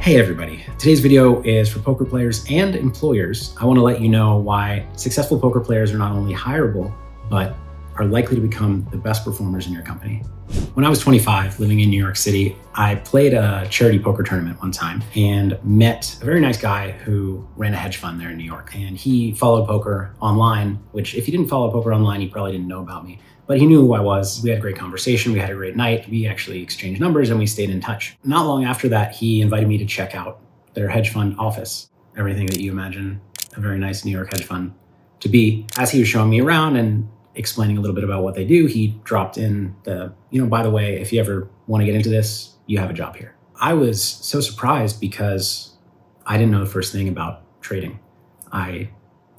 Hey everybody, today's video is for poker players and employers. I want to let you know why successful poker players are not only hireable, but are likely to become the best performers in your company. When I was 25, living in New York City, I played a charity poker tournament one time and met a very nice guy who ran a hedge fund there in New York. And he followed poker online, which if he didn't follow poker online, he probably didn't know about me. But he knew who I was. We had a great conversation. We had a great night. We actually exchanged numbers and we stayed in touch. Not long after that, he invited me to check out their hedge fund office. Everything that you imagine a very nice New York hedge fund to be. As he was showing me around and explaining a little bit about what they do, he dropped in the, by the way, if you ever want to get into this, you have a job here. I was so surprised because I didn't know the first thing about trading. I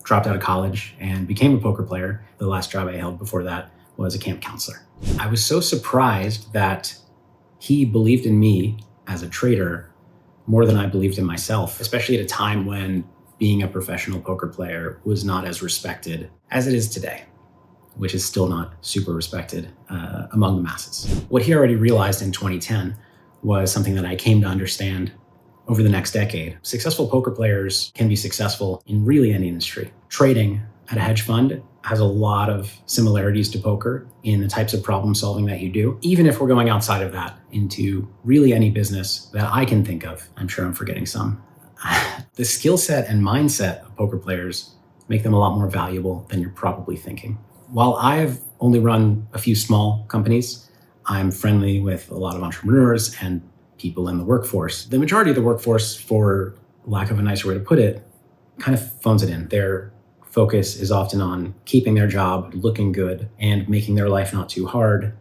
dropped out of college and became a poker player. The last job I held before that was a camp counselor. I was so surprised that he believed in me as a trader more than I believed in myself, especially at a time when being a professional poker player was not as respected as it is today, which is still not super respected among the masses. What he already realized in 2010 was something that I came to understand over the next decade. Successful poker players can be successful in really any industry. Trading at a hedge fund has a lot of similarities to poker in the types of problem solving that you do. Even if we're going outside of that into really any business that I can think of, I'm sure I'm forgetting some. The skill set and mindset of poker players make them a lot more valuable than you're probably thinking. While I've only run a few small companies, I'm friendly with a lot of entrepreneurs and people in the workforce. The majority of the workforce, for lack of a nicer way to put it, kind of phones it in. Their focus is often on keeping their job, looking good, and making their life not too hard,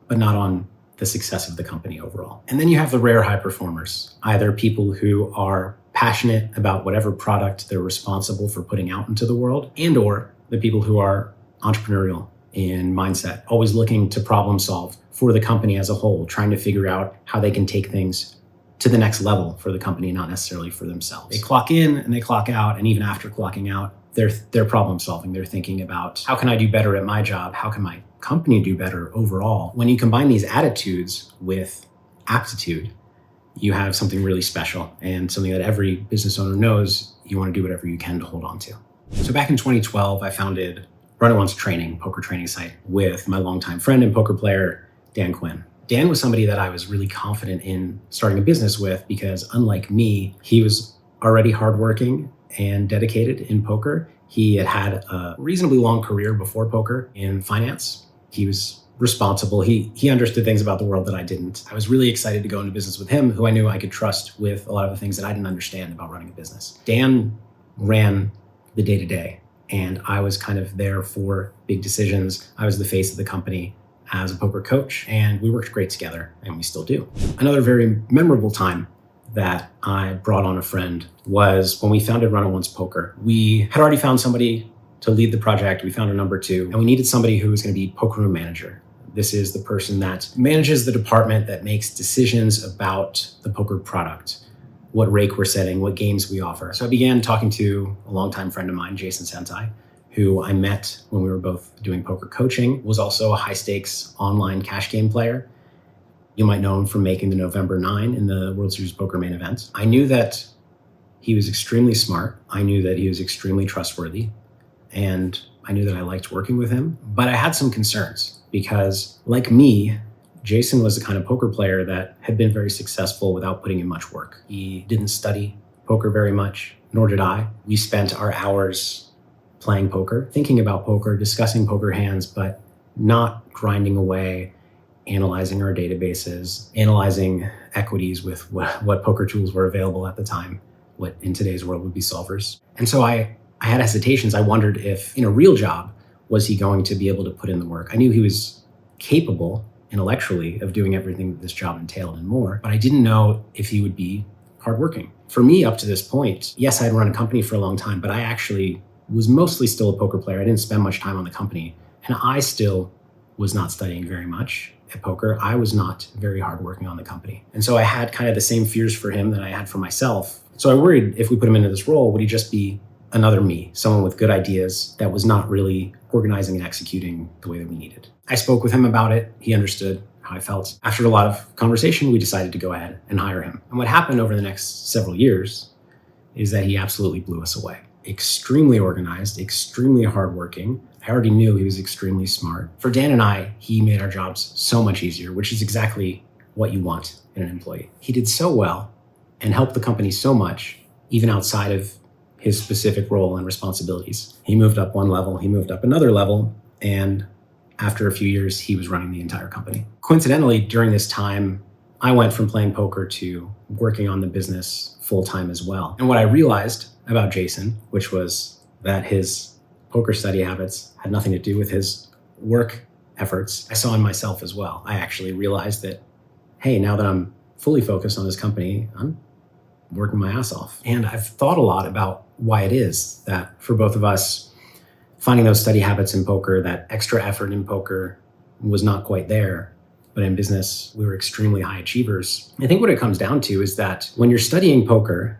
but not on the success of the company overall. And then you have the rare high performers, either people who are passionate about whatever product they're responsible for putting out into the world, and or the people who are entrepreneurial in mindset, always looking to problem solve for the company as a whole, trying to figure out how they can take things to the next level for the company, not necessarily for themselves. They clock in and they clock out, and even after clocking out, they're problem solving. They're thinking about, how can I do better at my job? How can my company do better overall? When you combine these attitudes with aptitude, you have something really special and something that every business owner knows you want to do whatever you can to hold on to. So back in 2012, I founded Run It Once Training, poker training site, with my longtime friend and poker player, Dan Quinn. Dan was somebody that I was really confident in starting a business with because, unlike me, he was already hardworking and dedicated in poker. He had a reasonably long career before poker in finance. He was responsible. He understood things about the world that I didn't. I was really excited to go into business with him, who I knew I could trust with a lot of the things that I didn't understand about running a business. Dan ran the day-to-day, and I was kind of there for big decisions. I was the face of the company as a poker coach, and we worked great together, and we still do. Another very memorable time that I brought on a friend was when we founded Run It Once Poker. We had already found somebody to lead the project. We found a number two, and we needed somebody who was going to be poker room manager. This is the person that manages the department that makes decisions about the poker product, what rake we're setting, what games we offer. So I began talking to a longtime friend of mine, Jason Sentai, who I met when we were both doing poker coaching, was also a high stakes online cash game player. You might know him from making the November 9 in the World Series Poker main event. I knew that he was extremely smart. I knew that he was extremely trustworthy. And I knew that I liked working with him. But I had some concerns because, like me, Jason was the kind of poker player that had been very successful without putting in much work. He didn't study poker very much, nor did I. We spent our hours playing poker, thinking about poker, discussing poker hands, but not grinding away, analyzing our databases, analyzing equities with what poker tools were available at the time, what in today's world would be solvers. And so I had hesitations. I wondered if in a real job, was he going to be able to put in the work? I knew he was capable intellectually of doing everything that this job entailed and more, but I didn't know if he would be hardworking. For me, up to this point, yes, I had run a company for a long time, but I actually was mostly still a poker player. I didn't spend much time on the company, and I still was not studying very much at poker. I was not very hardworking on the company. And so I had kind of the same fears for him that I had for myself. So I worried if we put him into this role, would he just be another me, someone with good ideas that was not really organizing and executing the way that we needed? I spoke with him about it. He understood. how I felt. After a lot of conversation, we decided to go ahead and hire him. And what happened over the next several years is that he absolutely blew us away. Extremely organized, extremely hardworking. I already knew he was extremely smart. For Dan and I, he made our jobs so much easier, which is exactly what you want in an employee. He did so well and helped the company so much, even outside of his specific role and responsibilities. He moved up one level, he moved up another level, and after a few years, he was running the entire company. Coincidentally, during this time, I went from playing poker to working on the business full-time as well. And what I realized about Jason, which was that his poker study habits had nothing to do with his work efforts, I saw in myself as well. I actually realized that, hey, now that I'm fully focused on this company, I'm working my ass off. And I've thought a lot about why it is that for both of us, finding those study habits in poker, that extra effort in poker was not quite there. But in business, we were extremely high achievers. I think what it comes down to is that when you're studying poker,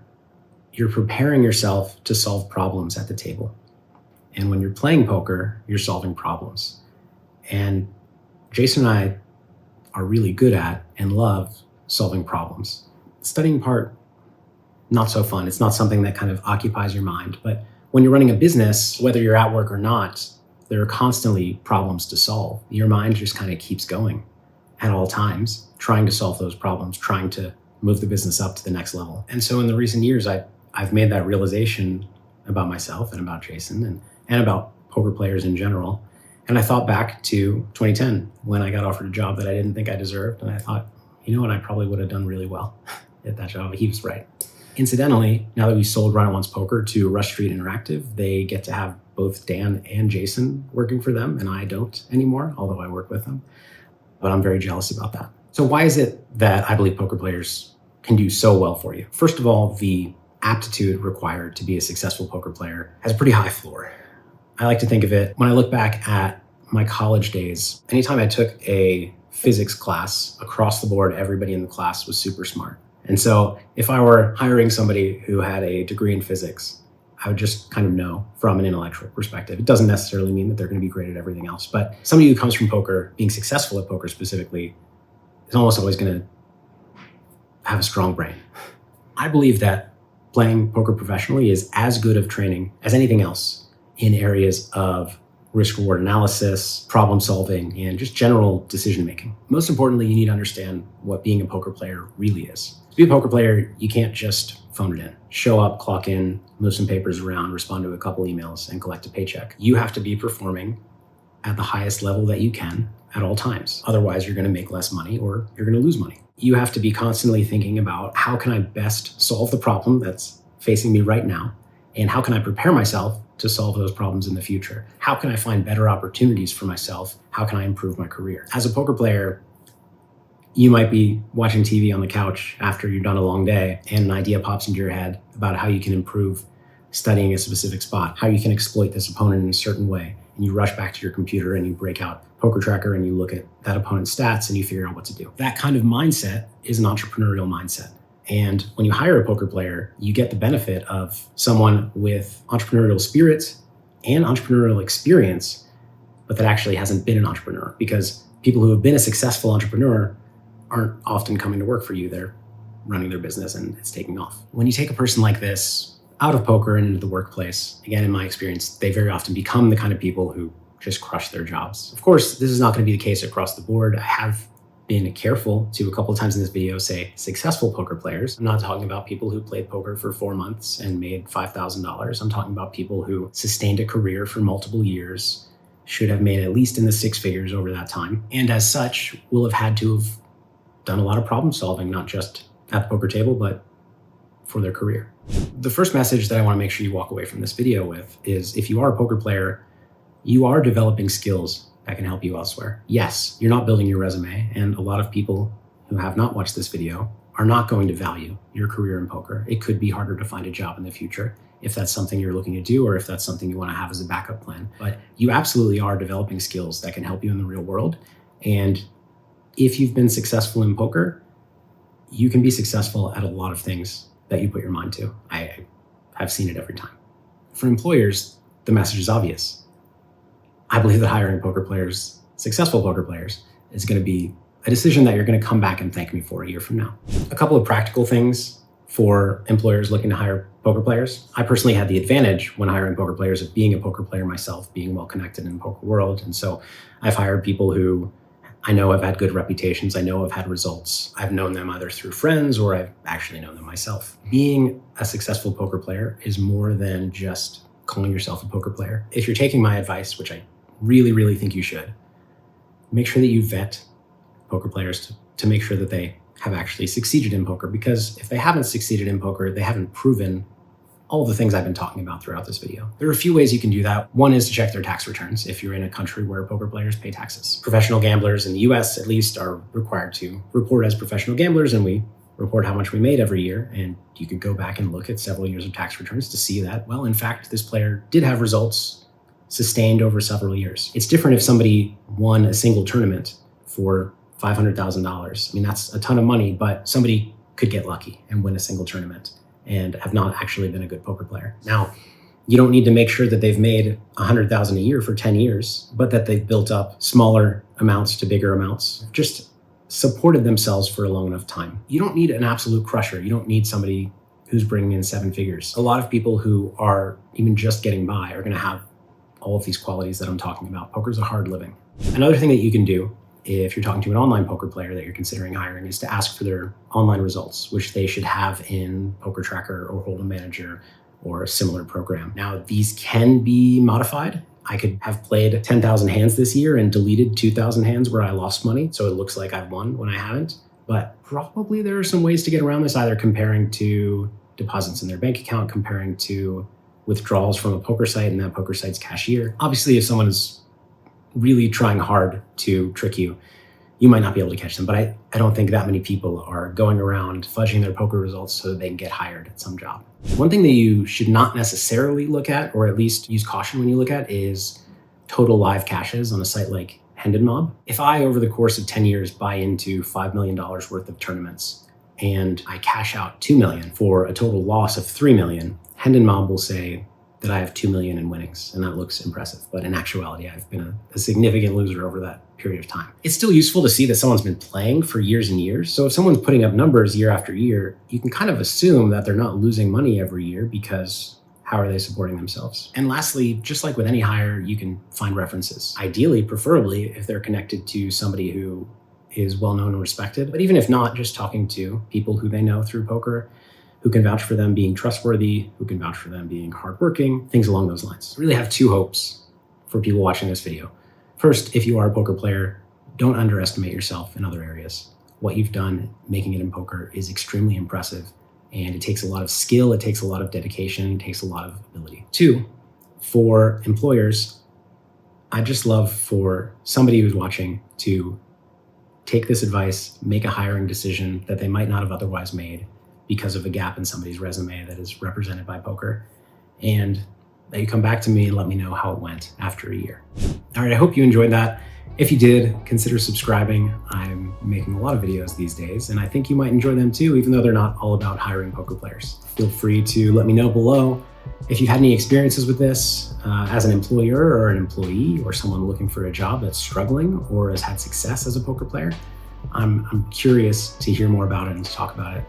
you're preparing yourself to solve problems at the table. And when you're playing poker, you're solving problems. And Jason and I are really good at and love solving problems. The studying part, not so fun. It's not something that kind of occupies your mind. But when you're running a business, whether you're at work or not, there are constantly problems to solve. Your mind just kind of keeps going at all times, trying to solve those problems, trying to move the business up to the next level. And so in the recent years, I've made that realization about myself and about Jason and about poker players in general. And I thought back to 2010 when I got offered a job that I didn't think I deserved. And I thought, you know what, I probably would have done really well at that job. He was right. Incidentally, now that we sold Run It Once Poker to Rush Street Interactive, they get to have both Dan and Jason working for them, and I don't anymore, although I work with them. But I'm very jealous about that. So why is it that I believe poker players can do so well for you? First of all, the aptitude required to be a successful poker player has a pretty high floor. I like to think of it, when I look back at my college days, anytime I took a physics class, across the board, everybody in the class was super smart. And so if I were hiring somebody who had a degree in physics, I would just kind of know from an intellectual perspective. It doesn't necessarily mean that they're going to be great at everything else, but somebody who comes from poker, being successful at poker specifically, is almost always going to have a strong brain. I believe that playing poker professionally is as good of training as anything else in areas of risk-reward analysis, problem solving, and just general decision making. Most importantly, you need to understand what being a poker player really is. To be a poker player, you can't just phone it in. Show up, clock in, move some papers around, respond to a couple emails, and collect a paycheck. You have to be performing at the highest level that you can at all times. Otherwise, you're going to make less money or you're going to lose money. You have to be constantly thinking about how can I best solve the problem that's facing me right now, and how can I prepare myself to solve those problems in the future? How can I find better opportunities for myself? How can I improve my career? As a poker player, you might be watching TV on the couch after you've done a long day and an idea pops into your head about how you can improve studying a specific spot, how you can exploit this opponent in a certain way. And you rush back to your computer and you break out Poker Tracker and you look at that opponent's stats and you figure out what to do. That kind of mindset is an entrepreneurial mindset. And when you hire a poker player, you get the benefit of someone with entrepreneurial spirit and entrepreneurial experience, but that actually hasn't been an entrepreneur, because people who have been a successful entrepreneur aren't often coming to work for you. They're running their business and it's taking off. When you take a person like this out of poker and into the workplace, again, in my experience, they very often become the kind of people who just crush their jobs. Of course, this is not going to be the case across the board. I have been careful to, a couple of times in this video, say successful poker players. I'm not talking about people who played poker for 4 months and made $5,000. I'm talking about people who sustained a career for multiple years, should have made at least in the six figures over that time, and as such will have had to have done a lot of problem solving, not just at the poker table, but for their career. The first message that I want to make sure you walk away from this video with is, if you are a poker player, you are developing skills that can help you elsewhere. Yes, you're not building your resume, and a lot of people who have not watched this video are not going to value your career in poker. It could be harder to find a job in the future if that's something you're looking to do, or if that's something you want to have as a backup plan. But you absolutely are developing skills that can help you in the real world. And if you've been successful in poker, you can be successful at a lot of things that you put your mind to. I have seen it every time. For employers, the message is obvious. I believe that hiring poker players, successful poker players, is going to be a decision that you're going to come back and thank me for a year from now. A couple of practical things for employers looking to hire poker players. I personally had the advantage when hiring poker players of being a poker player myself, being well connected in the poker world. And so I've hired people who I know have had good reputations. I know have had results. I've known them either through friends or I've actually known them myself. Being a successful poker player is more than just calling yourself a poker player. If you're taking my advice, which I really, really think you should, make sure that you vet poker players to make sure that they have actually succeeded in poker, because if they haven't succeeded in poker, they haven't proven all the things I've been talking about throughout this video. There are a few ways you can do that. One is to check their tax returns if you're in a country where poker players pay taxes. Professional gamblers in the US at least are required to report as professional gamblers, and we report how much we made every year. And you can go back and look at several years of tax returns to see that, well, in fact, this player did have results sustained over several years. It's different if somebody won a single tournament for $500,000. I mean, that's a ton of money, but somebody could get lucky and win a single tournament and have not actually been a good poker player. Now, you don't need to make sure that they've made $100,000 a year for 10 years, but that they've built up smaller amounts to bigger amounts, just supported themselves for a long enough time. You don't need an absolute crusher. You don't need somebody who's bringing in 7 figures. A lot of people who are even just getting by are going to have all of these qualities that I'm talking about. Poker's a hard living. Another thing that you can do if you're talking to an online poker player that you're considering hiring is to ask for their online results, which they should have in Poker Tracker or Hold'em Manager or a similar program. Now, these can be modified. I could have played 10,000 hands this year and deleted 2,000 hands where I lost money, so it looks like I've won when I haven't. But probably there are some ways to get around this, either comparing to deposits in their bank account, comparing to withdrawals from a poker site and that poker site's cashier. Obviously, if someone is really trying hard to trick you, you might not be able to catch them. But I don't think that many people are going around fudging their poker results so that they can get hired at some job. One thing that you should not necessarily look at, or at least use caution when you look at, is total live cashes on a site like Hedge. If I, over the course of 10 years, buy into $5 million worth of tournaments and I cash out $2 million for a total loss of $3 million, Hedge will say that I have $2 million in winnings, and that looks impressive. But in actuality, I've been a significant loser over that period of time. It's still useful to see that someone's been playing for years and years. So if someone's putting up numbers year after year, you can kind of assume that they're not losing money every year, because how are they supporting themselves? And lastly, just like with any hire, you can find references. Ideally, preferably, if they're connected to somebody who is well-known and respected. But even if not, just talking to people who they know through poker, who can vouch for them being trustworthy, who can vouch for them being hardworking, things along those lines. I really have 2 hopes for people watching this video. First, if you are a poker player, don't underestimate yourself in other areas. What you've done making it in poker is extremely impressive, and it takes a lot of skill, it takes a lot of dedication, it takes a lot of ability. 2, for employers, I'd just love for somebody who's watching to take this advice, make a hiring decision that they might not have otherwise made because of a gap in somebody's resume that is represented by poker, and that you come back to me and let me know how it went after a year. All right, I hope you enjoyed that. If you did, consider subscribing. I'm making a lot of videos these days, and I think you might enjoy them too, even though they're not all about hiring poker players. Feel free to let me know below if you've had any experiences with this as an employer or an employee, or someone looking for a job that's struggling or has had success as a poker player. I'm curious to hear more about it and to talk about it.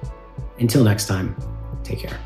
Until next time, take care.